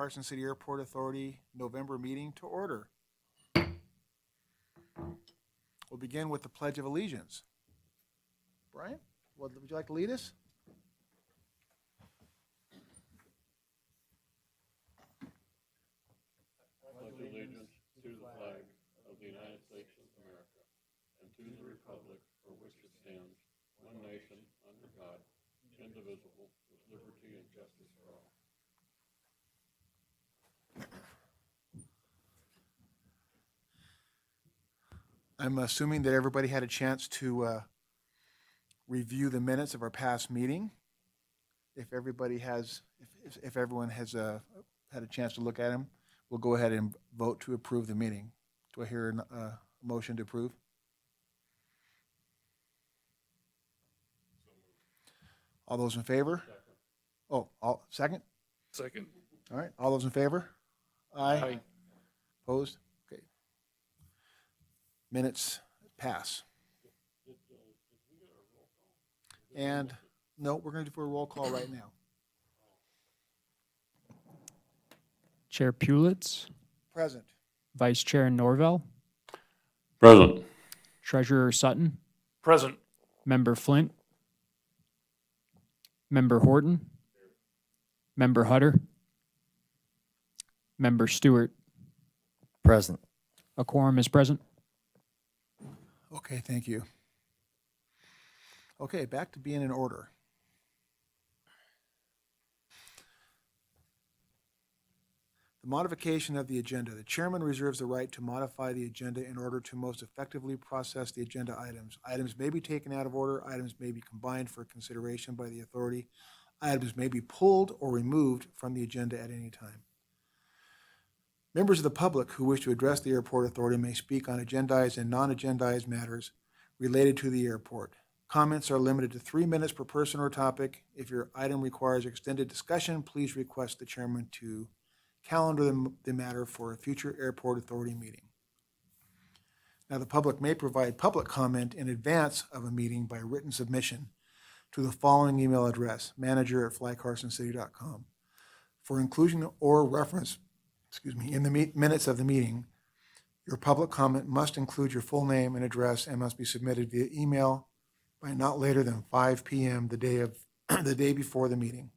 Carson City Airport Authority November meeting to order. We'll begin with the Pledge of Allegiance. Brian, would you like to lead us? Pledge allegiance to the flag of the United States of America and to the republic for which it stands, one nation, under God, indivisible, with liberty and justice for all. I'm assuming that everybody had a chance to review the minutes of our past meeting. If everyone has had a chance to look at them, we'll go ahead and vote to approve the meeting. Do I hear a motion to approve? All those in favor? Second? Second. All right, all those in favor? Aye. Opposed? Okay. Minutes pass. And, no, we're going to do a roll call right now. Chair Pulitz, Present. Vice Chair Norvell, Present. Treasurer Sutton, Present. Member Flint, Member Horton, Member Hutter, Member Stewart. Present. A quorum is present. Okay, thank you. Okay, back to being in order. The modification of the agenda. The chairman reserves the right to modify the agenda in order to most effectively process the agenda items. Items may be taken out of order. Items may be combined for consideration by the authority. Items may be pulled or removed from the agenda at any time. Members of the public who wish to address the airport authority may speak on agendized and non-agendized matters related to the airport. Comments are limited to 3 minutes per person or topic. If your item requires extended discussion, please request the chairman to calendar the matter for a future airport authority meeting. Now, the public may provide public comment in advance of a meeting by written submission to the following email address, manager@flycarsoncity.com. For inclusion or reference, in the minutes of the meeting, your public comment must include your full name and address and must be submitted via email by not later than 5 p.m. the day before the meeting.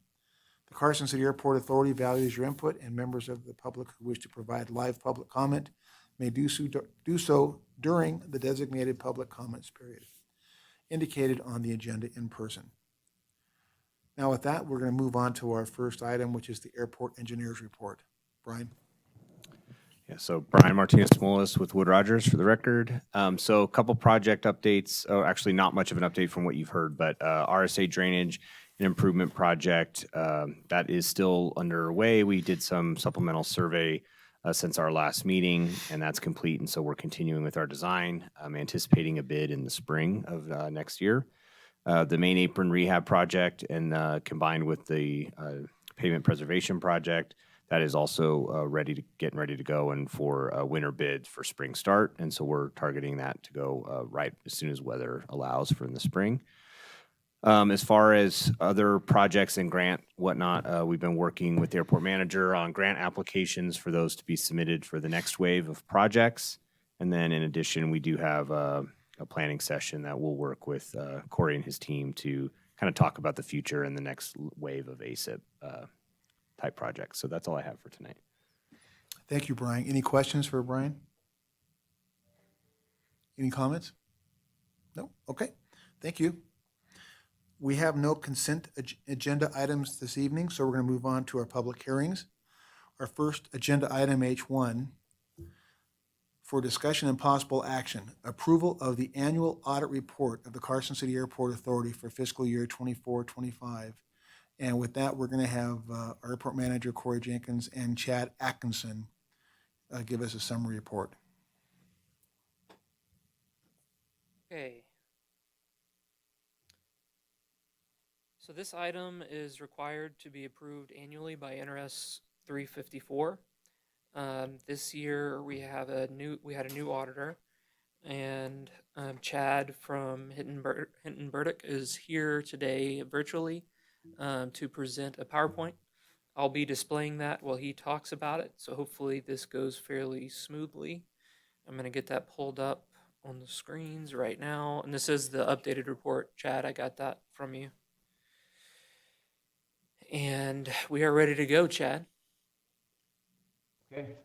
The Carson City Airport Authority values your input, and members of the public who wish to provide live public comment may do so during the designated public comments period indicated on the agenda in person. Now with that, we're going to move on to our first item, which is the airport engineer's report. Brian? Yeah, so Brian Martinez-Smolis with Wood Rogers for the record. So a couple project updates, actually not much of an update from what you've heard, but RSA drainage and improvement project, that is still underway. We did some supplemental survey since our last meeting, and that's complete. And so we're continuing with our design. I'm anticipating a bid in the spring of next year. The main apron rehab project and combined with the pavement preservation project, that is also getting ready to go and for winter bids for spring start. And so we're targeting that to go right as soon as weather allows for in the spring. As far as other projects and grant whatnot, we've been working with the airport manager on grant applications for those to be submitted for the next wave of projects. And then in addition, we do have a planning session that we'll work with Corey and his team to kind of talk about the future and the next wave of ASIP type projects. So that's all I have for tonight. Thank you, Brian. Any questions for Brian? Any comments? No? Okay. Thank you. We have no consent agenda items this evening, so we're going to move on to our public hearings. Our first agenda item, H1, for discussion and possible action, approval of the annual audit report of the Carson City Airport Authority for fiscal year 24-25. And with that, we're going to have our airport manager, Corey Jenkins, and Chad Atkinson give us a summary report. Okay. So this item is required to be approved annually by NRS 354. This year we had a new auditor, and Chad from Hinton Burdick is here today virtually to present a PowerPoint I'll be displaying that while he talks about it, so hopefully this goes fairly smoothly. I'm going to get that pulled up on the screens right now, and this is the updated report. Chad, I got that from you. And we are ready to go, Chad. Okay.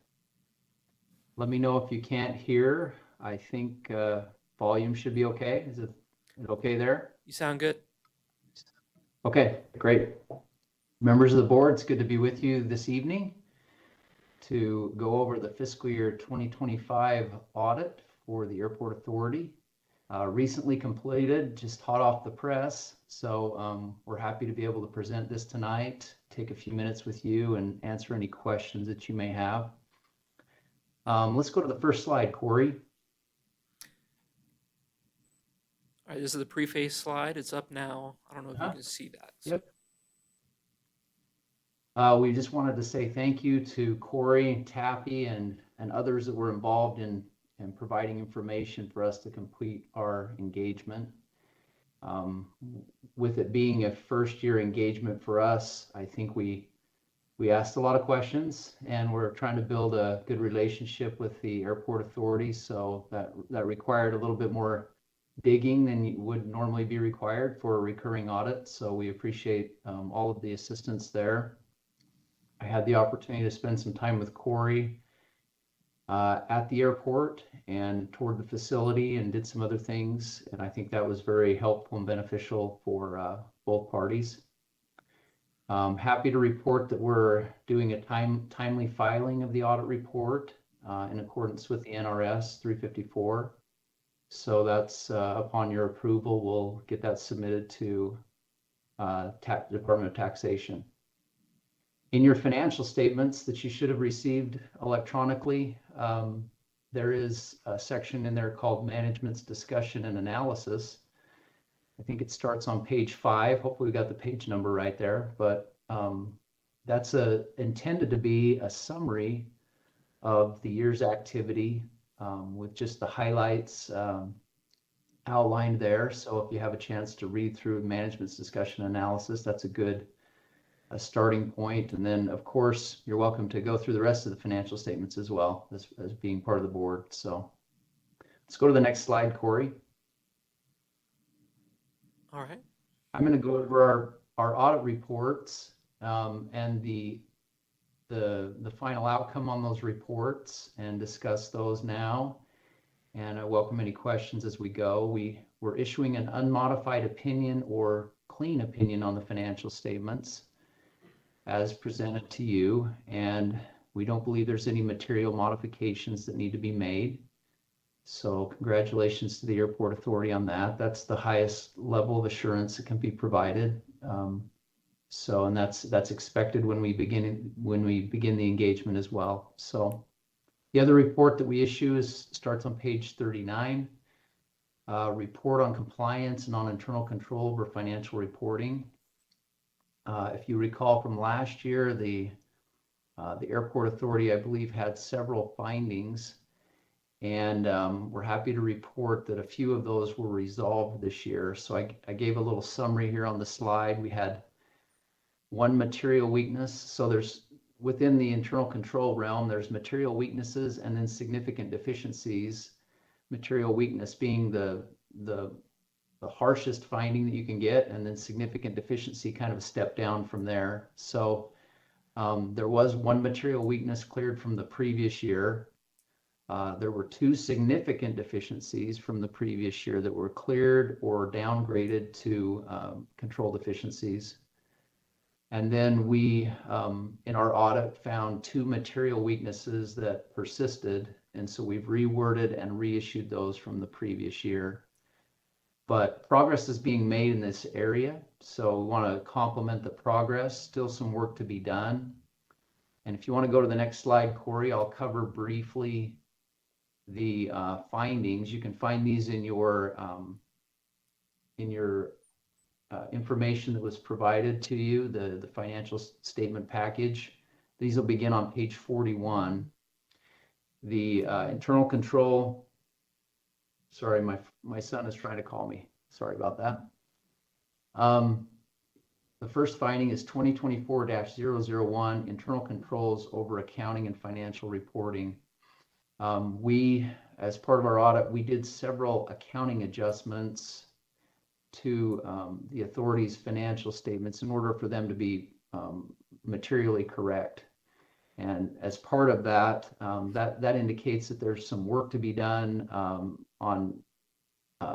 Let me know if you can't hear. I think volume should be okay. Is it okay there? You sound good. Okay, great. Members of the board, it's good to be with you this evening to go over the fiscal year 2025 audit for the Airport Authority. Recently completed, just hot off the press. So we're happy to be able to present this tonight, take a few minutes with you and answer any questions that you may have. Let's go to the first slide, Corey. All right, this is the preface slide. It's up now. I don't know if you Uh-huh. can see that. Yep. We just wanted to say thank you to Corey, Tappy, and others that were involved in providing information for us to complete our engagement. With it being a first-year engagement for us, I think we asked a lot of questions, and we're trying to build a good relationship with the Airport Authority. So that required a little bit more digging than would normally be required for a recurring audit. So we appreciate all of the assistance there. I had the opportunity to spend some time with Corey at the airport and toward the facility and did some other things. And I think that was very helpful and beneficial for both parties. Happy to report that we're doing a timely filing of the audit report in accordance with the NRS 354. So that's upon your approval, we'll get that submitted to Department of Taxation. In your financial statements that you should have received electronically, there is a section in there called Management's Discussion and Analysis. I think it starts on page 5. Hopefully we got the page number right there, but that's intended to be a summary of the year's activity with just the highlights outlined there. So if you have a chance to read through Management's Discussion Analysis, that's a good starting point. And then, of course, you're welcome to go through the rest of the financial statements as well as being part of the board. So let's go to the next slide, Corey. All right. I'm going to go over our audit reports and the final outcome on those reports and discuss those now. And I welcome any questions as we go. We're issuing an unmodified opinion or clean opinion on the financial statements as presented to you, and we don't believe there's any material modifications that need to be made. So congratulations to the Airport Authority on that. That's the highest level of assurance that can be provided. And that's expected when we begin the engagement as well. So the other report that we issue starts on page 39. Report on compliance and on internal control over financial reporting. If you recall from last year, the Airport Authority, I believe, had several findings, and we're happy to report that a few of those were resolved this year. So I gave a little summary here on the slide. We had one material weakness. So there's within the internal control realm, there's material weaknesses and then significant deficiencies. Material weakness being the harshest finding that you can get, and then significant deficiency kind of a step down from there. So there was one material weakness cleared from the previous year. There were two significant deficiencies from the previous year that were cleared or downgraded to control deficiencies. And then we, in our audit, found two material weaknesses that persisted. And so we've reworded and reissued those from the previous year. But progress is being made in this area. So we want to compliment the progress, still some work to be done. And if you want to go to the next slide, Corey, I'll cover briefly the findings. You can find these in your information that was provided to you, the financial statement package. These will begin on page 41. The internal control, sorry, my son is trying to call me. Sorry about that. The first finding is 2024-001, internal controls over accounting and financial reporting. We, as part of our audit, we did several accounting adjustments to the authority's financial statements in order for them to be materially correct. And as part of that, that indicates that there's some work to be done on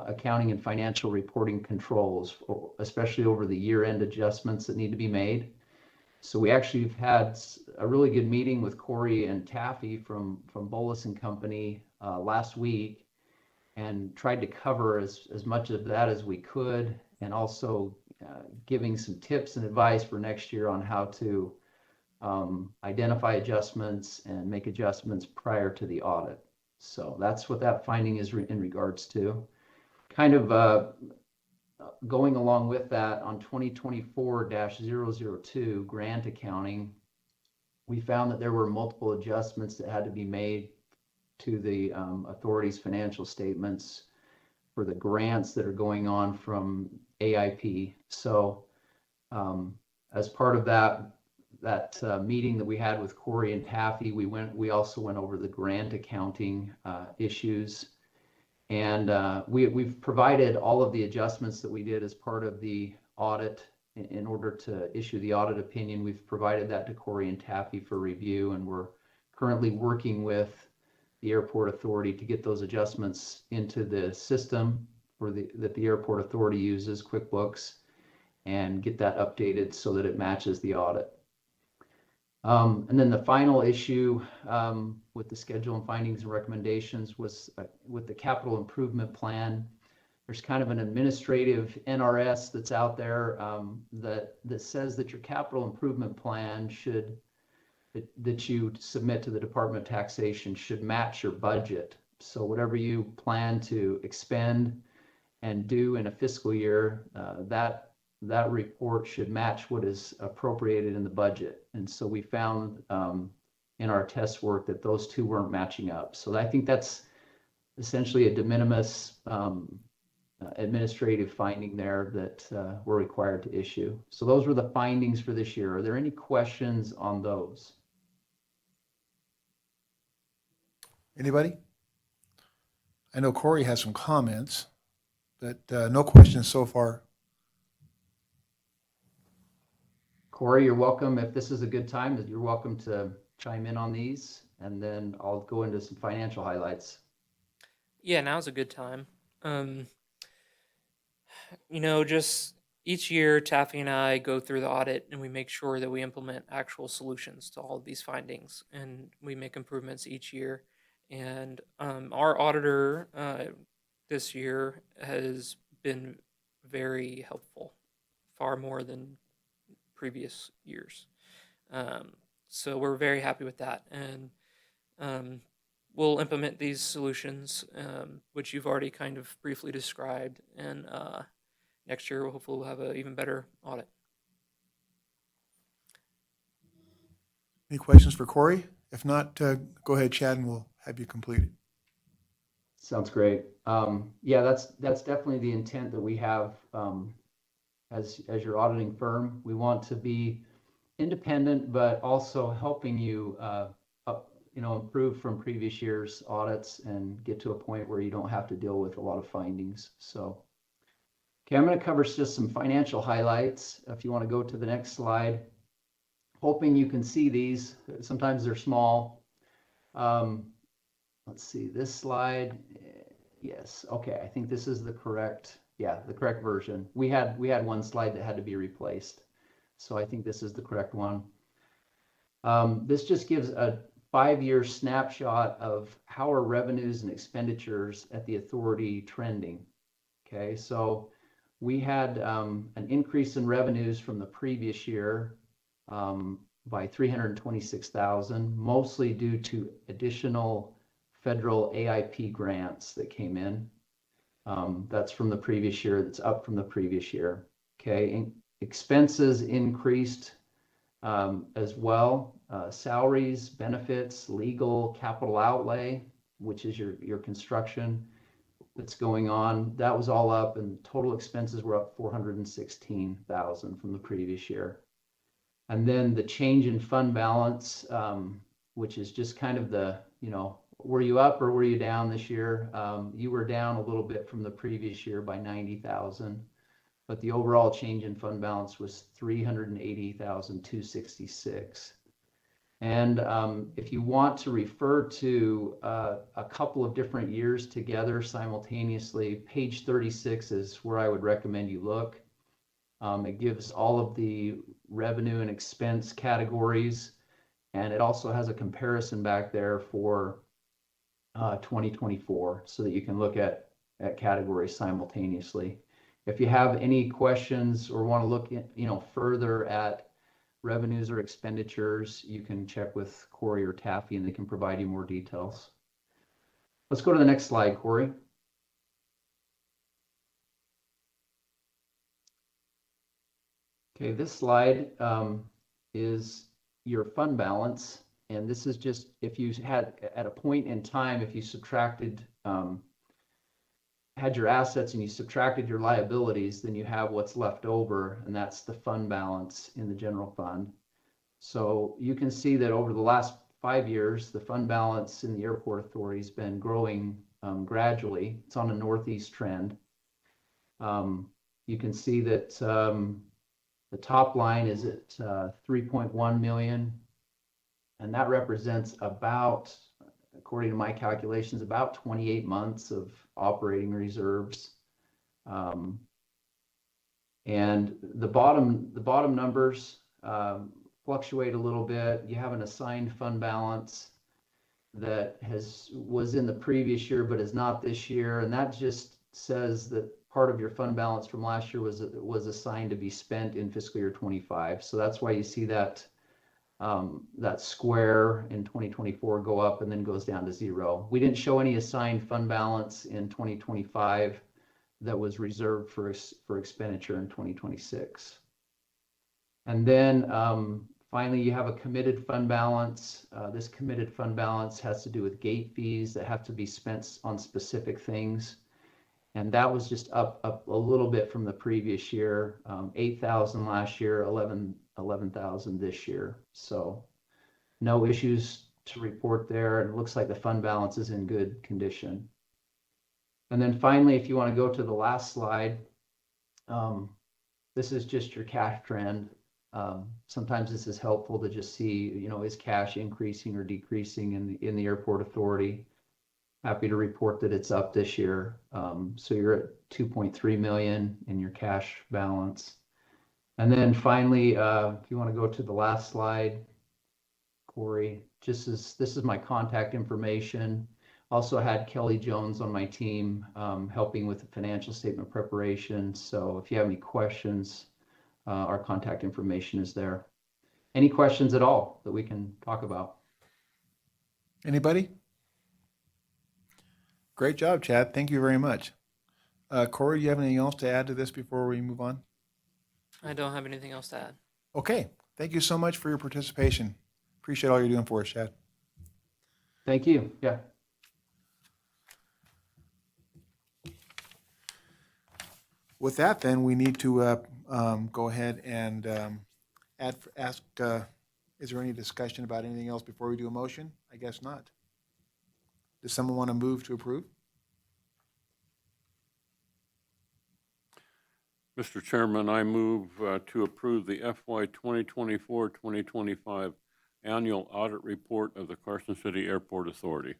accounting and financial reporting controls, especially over the year-end adjustments that need to be made. So we actually have had a really good meeting with Corey and Taffy from Bolus and Company last week, and tried to cover as much of that as we could, and also giving some tips and advice for next year on how to identify adjustments and make adjustments prior to the audit. So that's what that finding is in regards to. Kind of going along with that, on 2024-002 grant accounting, we found that there were multiple adjustments that had to be made to the authority's financial statements for the grants that are going on from AIP. So as part of that meeting that we had with Corey and Taffy, we also went over the grant accounting issues. And we've provided all of the adjustments that we did as part of the audit in order to issue the audit opinion. We've provided that to Corey and Taffy for review, and we're currently working with the airport authority to get those adjustments into the system that the airport authority uses, QuickBooks, and get that updated so that it matches the audit. And then the final issue with the schedule and findings and recommendations was with the capital improvement plan. There's kind of an administrative NRS that's out there that says that your capital improvement plan that you submit to the Department of Taxation should match your budget. So whatever you plan to expend and do in a fiscal year, that report should match what is appropriated in the budget. And so we found in our test work that those two weren't matching up. So I think that's essentially a de minimis administrative finding there that we're required to issue. So those were the findings for this year. Are there any questions on those? Anybody? I know Corey has some comments, but no questions so far. Corey, you're welcome. If this is a good time, you're welcome to chime in on these, and then I'll go into some financial highlights. Yeah, now's a good time. Just each year, Taffy and I go through the audit and we make sure that we implement actual solutions to all of these findings, and we make improvements each year. And our auditor this year has been very helpful, far more than previous years. So we're very happy with that. And we'll implement these solutions, which you've already kind of briefly described. And next year, hopefully we'll have an even better audit. Any questions for Corey? If not, go ahead, Chad, and we'll have you completed. Sounds great. Yeah, that's definitely the intent that we have as your auditing firm. We want to be independent, but also helping you, improve from previous year's audits and get to a point where you don't have to deal with a lot of findings. So, okay, I'm going to cover just some financial highlights. If you want to go to the next slide, hoping you can see these. Sometimes they're small. Let's see this slide. Yes. Okay. I think this is the correct version. We had one slide that had to be replaced. So I think this is the correct one. This just gives a 5-year snapshot of how are revenues and expenditures at the authority trending. Okay. So we had an increase in revenues from the previous year by $326,000, mostly due to additional federal AIP grants that came in. That's from the previous year. That's up from the previous year. Okay. Expenses increased as well. Salaries, benefits, legal, capital outlay, which is your construction, that's going on. That was all up, and total expenses were up 416,000 from the previous year. And then the change in fund balance, which is just kind of the, were you up or were you down this year? You were down a little bit from the previous year by 90,000, but the overall change in fund balance was 380,266. And if you want to refer to a couple of different years together simultaneously, page 36 is where I would recommend you look. It gives all of the revenue and expense categories, and it also has a comparison back there for 2024 so that you can look at categories simultaneously. If you have any questions or want to look further at revenues or expenditures, you can check with Corey or Taffy and they can provide you more details. Let's go to the next slide, Corey. Okay, this slide is your fund balance. And this is just if you had at a point in time, if you subtracted, had your assets and you subtracted your liabilities, then you have what's left over, and that's the fund balance in the general fund. So you can see that over the last 5 years, the fund balance in the airport authority has been growing gradually. It's on a northeast trend. You can see that the top line is at 3.1 million, and that represents about, according to my calculations, about 28 months of operating reserves. And the bottom numbers fluctuate a little bit. You have an assigned fund balance that was in the previous year but is not this year, and that just says that part of your fund balance from last year was assigned to be spent in fiscal year 25. So that's why you see that that square in 2024 go up and then goes down to 0. We didn't show any assigned fund balance in 2025 that was reserved for expenditure in 2026. And then finally, you have a committed fund balance. This committed fund balance has to do with gate fees that have to be spent on specific things. And that was just up a little bit from the previous year, 8,000 last year, 11,000 this year. So no issues to report there. And it looks like the fund balance is in good condition. And then finally, if you want to go to the last slide, this is just your cash trend. Sometimes this is helpful to just see, is cash increasing or decreasing in the airport authority. Happy to report that it's up this year. So you're at 2.3 million in your cash balance. And then finally, if you want to go to the last slide, Corey, this is my contact information. Also had Kelly Jones on my team helping with the financial statement preparation. So if you have any questions, our contact information is there. Any questions at all that we can talk about? Anybody? Great job, Chad. Thank you very much. Corey, do you have anything else to add to this before we move on? I don't have anything else to add. Okay. Thank you so much for your participation. Appreciate all you're doing for us, Chad. Thank you. Yeah. With that, then, we need to go ahead and ask, is there any discussion about anything else before we do a motion? I guess not. Does someone want to move to approve? Mr. Chairman, I move to approve the FY 2024-2025 annual audit report of the Carson City Airport Authority.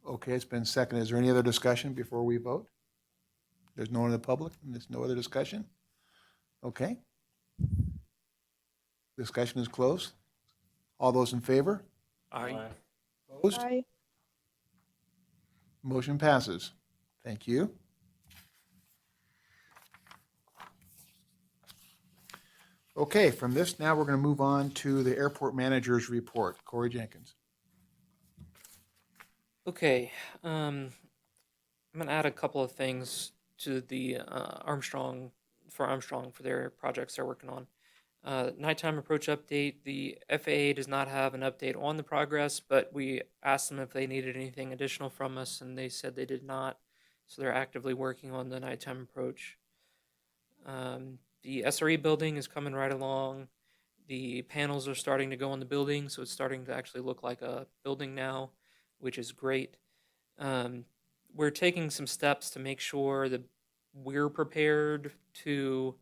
Okay, it's been seconded. Is there any other discussion before we vote? There's no one in the public, and there's no other discussion? Okay. Discussion is closed. All those in favor? Aye. Opposed? Aye. Motion passes. Thank you. Okay, from this now we're going to move on to the airport manager's report. Corey Jenkins. Okay, I'm gonna add a couple of things to the Armstrong for their projects they're working on. Nighttime approach update. The FAA does not have an update on the progress, but we asked them if they needed anything additional from us, and they said they did not. So they're actively working on the nighttime approach. The SRE building is coming right along. The panels are starting to go on the building, so it's starting to actually look like a building now, which is great. We're taking some steps to make sure that we're prepared to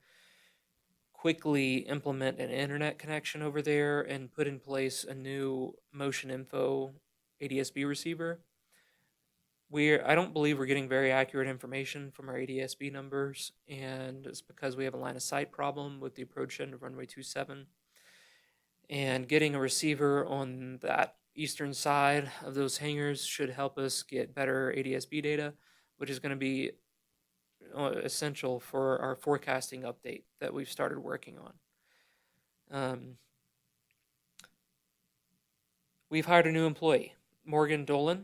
quickly implement an internet connection over there and put in place a new motion info ADSB receiver. I don't believe we're getting very accurate information from our ADSB numbers, and it's because we have a line of sight problem with the approach end of runway 27. And getting a receiver on that eastern side of those hangars should help us get better ADSB data, which is going to be essential for our forecasting update that we've started working on. We've hired a new employee, Morgan Dolan.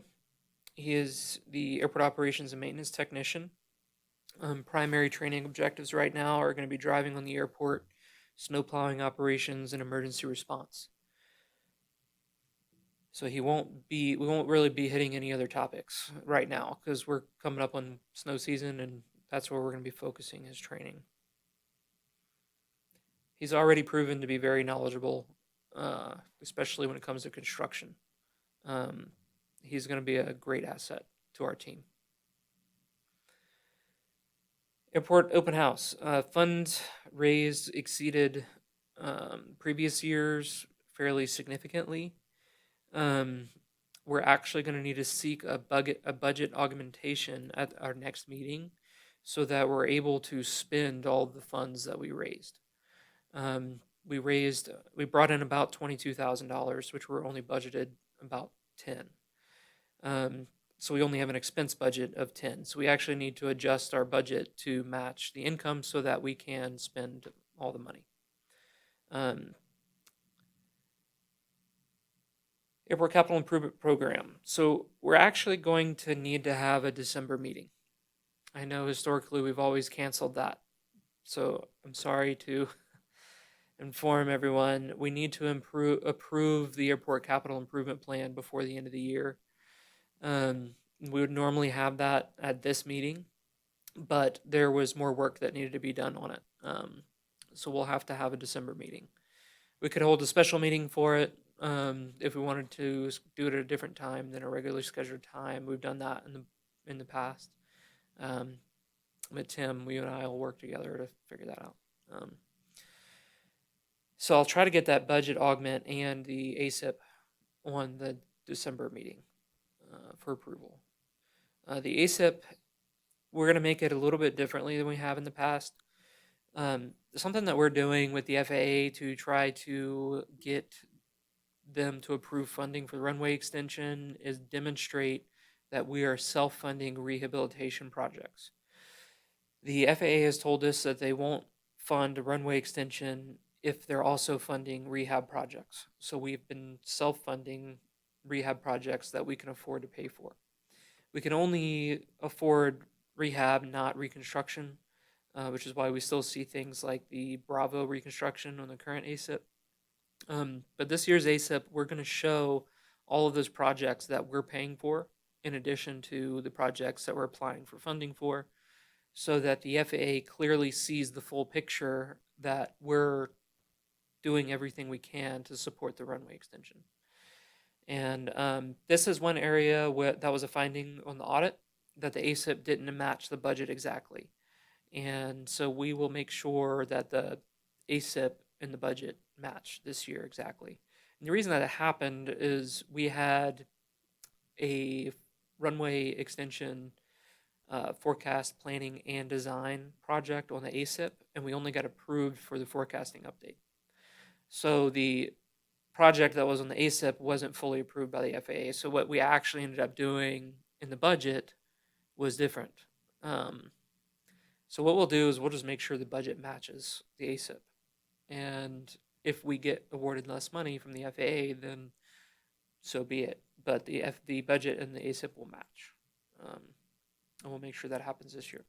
He is the airport operations and maintenance technician. Primary training objectives right now are going to be driving on the airport, snow plowing operations, and emergency response. So we won't really be hitting any other topics right now because we're coming up on snow season, and that's where we're going to be focusing his training. He's already proven to be very knowledgeable, especially when it comes to construction. He's going to be a great asset to our team. Airport open house. Funds raised exceeded previous years fairly significantly. We're actually going to need to seek a budget augmentation at our next meeting so that we're able to spend all the funds that we raised. We brought in about $22,000, which we're only budgeted about 10. So we only have an expense budget of 10. So we actually need to adjust our budget to match the income so that we can spend all the money. Airport Capital Improvement Program. So we're actually going to need to have a December meeting. I know historically we've always canceled that. So I'm sorry to inform everyone, we need to approve the Airport Capital Improvement Plan before the end of the year. We would normally have that at this meeting, but there was more work that needed to be done on it. So we'll have to have a December meeting. We could hold a special meeting for it if we wanted to do it at a different time than a regularly scheduled time. We've done that in the past. But Tim, you and I will work together to figure that out. So I'll try to get that budget augment and the ASIP on the December meeting for approval. The ASIP, we're going to make it a little bit differently than we have in the past. Something that we're doing with the FAA to try to get them to approve funding for the runway extension is demonstrate that we are self-funding rehabilitation projects. The FAA has told us that they won't fund a runway extension if they're also funding rehab projects. So we've been self-funding rehab projects that we can afford to pay for. We can only afford rehab, not reconstruction, which is why we still see things like the Bravo reconstruction on the current ASIP. But this year's ASIP, we're going to show all of those projects that we're paying for, in addition to the projects that we're applying for funding for, so that the FAA clearly sees the full picture that we're doing everything we can to support the runway extension. And this is one area that was a finding on the audit, that the ASIP didn't match the budget exactly. And so we will make sure that the ASIP and the budget match this year exactly. And the reason that it happened is we had a runway extension forecast planning and design project on the ASIP, and we only got approved for the forecasting update. So the project that was on the ASIP wasn't fully approved by the FAA. So what we actually ended up doing in the budget was different. So what we'll do is we'll just make sure the budget matches the ASIP. And if we get awarded less money from the FAA, then so be it. But the budget and the ASIP will match. And we'll make sure that happens this year.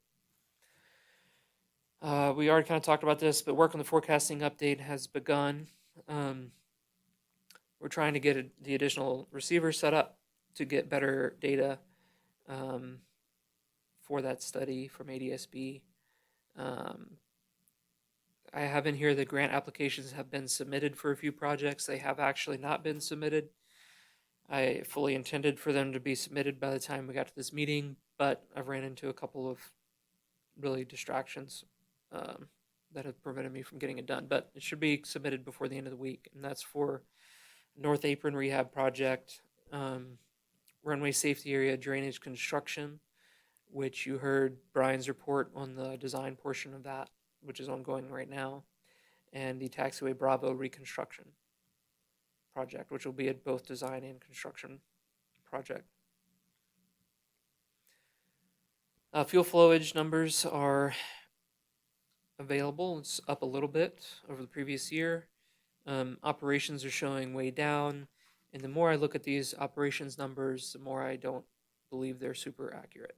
We already kind of talked about this, but work on the forecasting update has begun. We're trying to get the additional receiver set up to get better data for that study from ADSB. I have in here the grant applications have been submitted for a few projects. They have actually not been submitted. I fully intended for them to be submitted by the time we got to this meeting, but I've ran into a couple of really distractions that have prevented me from getting it done. But it should be submitted before the end of the week, and that's for North Apron Rehab Project, runway safety area drainage construction, which you heard Brian's report on the design portion of that, which is ongoing right now, and the Taxiway Bravo reconstruction project, which will be a both design and construction project. Fuel flowage numbers are available. It's up a little bit over the previous year. Operations are showing way down, and the more I look at these operations numbers, the more I don't believe they're super accurate.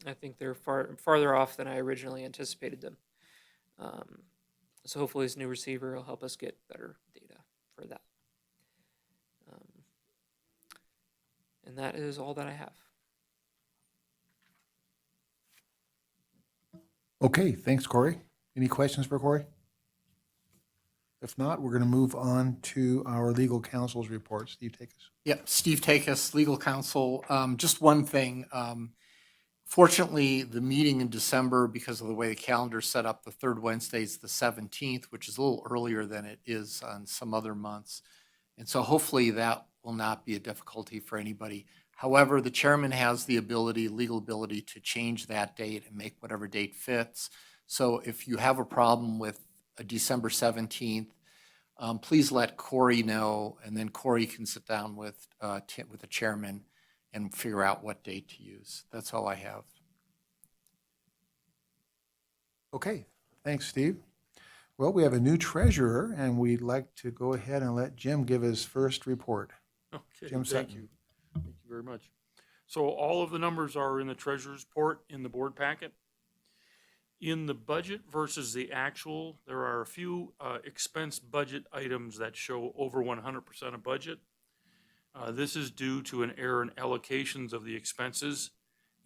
I think they're farther off than I originally anticipated them. So hopefully this new receiver will help us get better data for that. And that is all that I have. Okay, thanks, Corey. Any questions for Corey? If not, we're going to move on to our legal counsel's report. Steve, take us. Yeah, Steve Takis, legal counsel. Just one thing. Fortunately, the meeting in December, because of the way the calendar is set up, the third Wednesday is the 17th, which is a little earlier than it is on some other months. And so hopefully that will not be a difficulty for anybody. However, the chairman has the ability, legal ability, to change that date and make whatever date fits. So if you have a problem with a December 17th, please let Corey know, and then Corey can sit down with the chairman and figure out what date to use. That's all I have. Okay, thanks, Steve. Well, we have a new treasurer, and we'd like to go ahead and let Jim give his first report. Okay, Jim thank Sutton. you. Thank you very much. So all of the numbers are in the treasurer's report in the board packet. In the budget versus the actual, there are a few expense budget items that show over 100% of budget. This is due to an error in allocations of the expenses,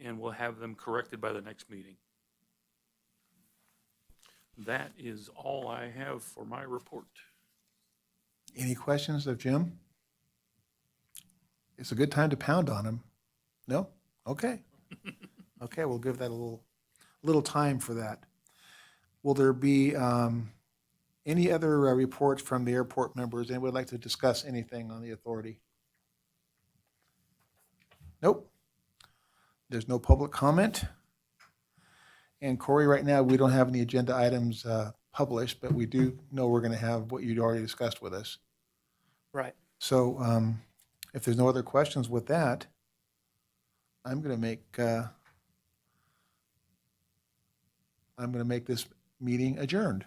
and we'll have them corrected by the next meeting. That is all I have for my report. Any questions of Jim? It's a good time to pound on him. No? Okay. Okay, we'll give that a little time for that. Will there be any other reports from the airport members? Anyone would like to discuss anything on the authority? Nope. There's no public comment. And Corey, right now, we don't have any agenda items published, but we do know we're going to have what you'd already discussed with us. Right. So if there's no other questions with that, I'm going to make this meeting adjourned.